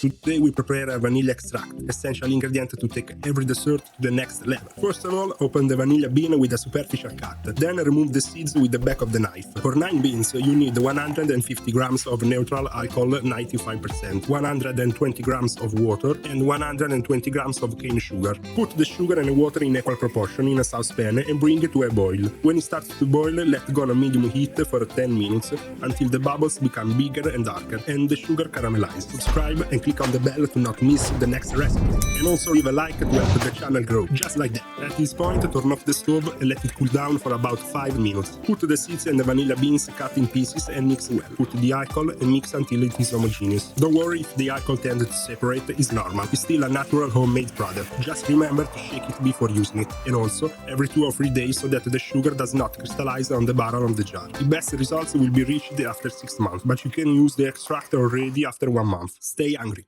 Today we prepare a vanilla extract, essential ingredient to take every dessert to the next level. First of all, open the vanilla bean with a superficial cut. Then remove the seeds with the back of the knife. For 9 beans, you need 150 grams of neutral alcohol 95%, 120 grams of water, and 120 grams of cane sugar. Put the sugar and water in equal proportion in a saucepan and bring it to a boil. When it starts to boil, let go on a medium heat for 10 minutes until the bubbles become bigger and darker and the sugar caramelizes. Subscribe and click on the bell to not miss the next recipe. And also leave a like to help the channel grow, just like that. At this point, turn off the stove and let it cool down for about 5 minutes. Put the seeds and the vanilla beans cut in pieces and mix well. Put the alcohol and mix until it is homogeneous. Don't worry if the alcohol tends to separate, it's normal. It's still a natural homemade product. Just remember to shake it before using it. And also, every 2 or 3 days so that the sugar does not crystallize on the bottom of the jar. The best results will be reached after 6 months, but you can use the extract already after 1 month. Stay hungry.